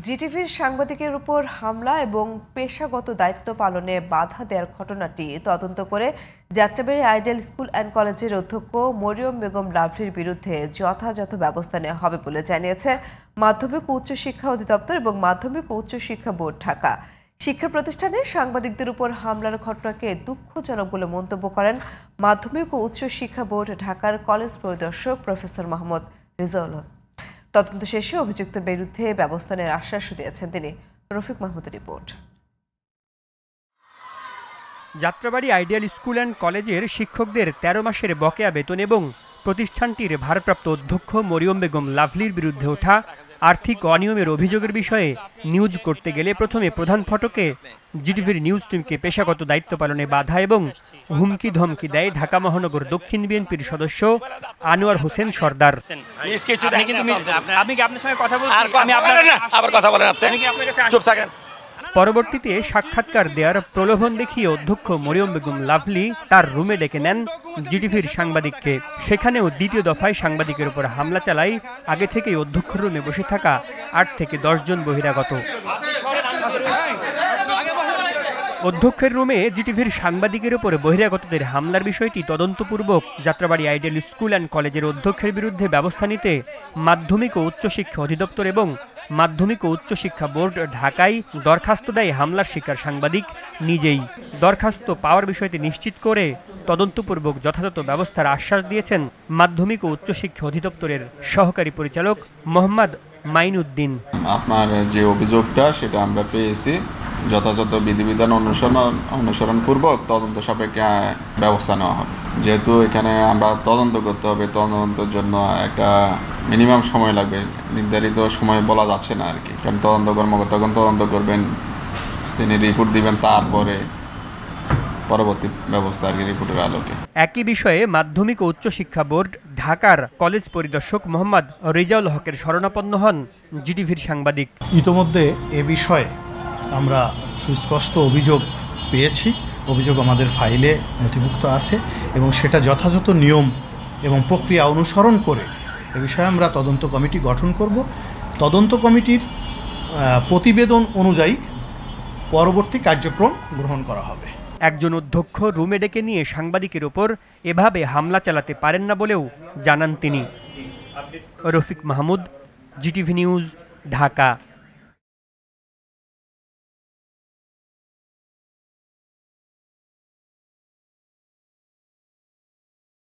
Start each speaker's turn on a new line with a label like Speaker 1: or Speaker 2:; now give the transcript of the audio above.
Speaker 1: জিটিভির সাংবাদিকের উপর হামলা এবং পেশাগত দায়িত্ব পালনে বাধা দেওয়ার ঘটনাটি তদন্ত করে যাত্রাবাড়ী আইডিয়াল স্কুল অ্যান্ড কলেজের অধ্যক্ষ মরিয়ম বেগম লাভলির বিরুদ্ধে যথাযথ ব্যবস্থা নেওয়া হবে বলে জানিয়েছে মাধ্যমিক ও উচ্চ শিক্ষা অধিদপ্তর এবং মাধ্যমিক ও উচ্চ শিক্ষা বোর্ড ঢাকা। শিক্ষা প্রতিষ্ঠানে সাংবাদিকদের উপর হামলার ঘটনাকে দুঃখজনক বলে মন্তব্য করেন মাধ্যমিক ও উচ্চ শিক্ষা বোর্ড ঢাকার কলেজ পরিদর্শক প্রফেসর মোহাম্মদ রেজাউল হক। তদন্ত শেষে অভিযুক্তের বিরুদ্ধে ব্যবস্থা নেওয়ার আশ্বাস দিয়েছেন তিনি। রফিক মাহমুদের report.
Speaker 2: Jatrabari ideal school and কলেজের শিক্ষকদের ১৩ মাসের বকেয়া বেতন এবং প্রতিষ্ঠানটির ভারপ্রাপ্ত অধ্যক্ষ মরিয়ম বেগম লাভলির বিরুদ্ধে ওঠা আর্থিক অনিয়মের অভিযোগের বিষয়ে নিউজ করতে গেলে প্রথমে প্রধান ফটকে জিটিভির নিউজ টিমকে পেশাগত দায়িত্ব পালনে বাধা এবং হুমকি ধমকি দেয় ঢাকা মহানগর দক্ষিণ বিএনপির সদস্য আনোয়ার হোসেন সর্দার। পরবর্তীতে সাক্ষাৎকার দেওয়ার প্রলোভন দেখিয়ে অধ্যক্ষ মরিয়ম বেগম লাভলি তার রুমে ডেকে নেন জিটিভির সাংবাদিককে। সেখানেও দ্বিতীয় দফায় সাংবাদিকের উপর হামলা চালায় আগে থেকেই অধ্যক্ষের রুমে বসে থাকা ৮ থেকে ১০ জন বহিরাগত। অধ্যক্ষের রুমে জিটিভির সাংবাদিকের উপর বহিরাগতদের হামলার বিষয়টি তদন্তপূর্বক যাত্রাবাড়ী আইডিয়াল স্কুল অ্যান্ড কলেজের অধ্যক্ষের বিরুদ্ধে ব্যবস্থা নিতে মাধ্যমিক ও উচ্চ শিক্ষা অধিদপ্তর এবং মাধ্যমিক ও উচ্চ শিক্ষা বোর্ড ঢাকায় দরখাস্ত দেয় হামলার শিকার সাংবাদিক নিজেই। দরখাস্ত পাওয়ার বিষয়টি নিশ্চিত করে তদন্তপূর্বক যথাযথ ব্যবস্থার আশ্বাস দিয়েছেন মাধ্যমিক ও উচ্চ শিক্ষা অধিদপ্তরের সহকারী পরিচালক মোহাম্মদ মাইনুদ্দিন।
Speaker 3: আপনার যে অভিযোগটা সেটা আমরা পেয়েছি, যথাযথ বিধিবিধান অনুসরণ পূর্বক তদন্ত সাপেক্ষে ব্যবস্থা নেওয়া হবে। যেহেতু এখানে আমরা তদন্ত করতে হবে, তদন্তের জন্য একটা মিনিমাম সময় লাগবে, নির্ধারিত সময় বলা যাচ্ছে না আর কি। কারণ তদন্ত কর্মকর্তা যখন তদন্ত করবেন তিনি রিপোর্ট দিবেন, তারপরে পরবর্তী ব্যবস্থা আর কি রিপোর্টের আলোকে।
Speaker 2: একই বিষয়ে মাধ্যমিক ও উচ্চ শিক্ষা বোর্ড ঢাকার কলেজ পরিদর্শক মোহাম্মদ রেজাউল হকের শরণাপন্ন হন জিটিভির সাংবাদিক।
Speaker 4: ইতোমধ্যে এ বিষয়ে আমরা সুস্পষ্ট অভিযোগ পেয়েছি, অভিযোগ আমাদের ফাইলে নথিভুক্ত আছে এবং সেটা যথাযথ নিয়ম এবং প্রক্রিয়া অনুসরণ করে এ বিষয়ে আমরা তদন্ত কমিটি গঠন করব। তদন্ত কমিটির প্রতিবেদন অনুযায়ী পরবর্তী কার্যক্রম গ্রহণ করা হবে।
Speaker 2: একজন অধ্যক্ষ রুমে ডেকে নিয়ে সাংবাদিকের ওপর এভাবে হামলা চালাতে পারেন না বলেও জানান তিনি। Rafiq Mahmud, GTV news, Dhaka.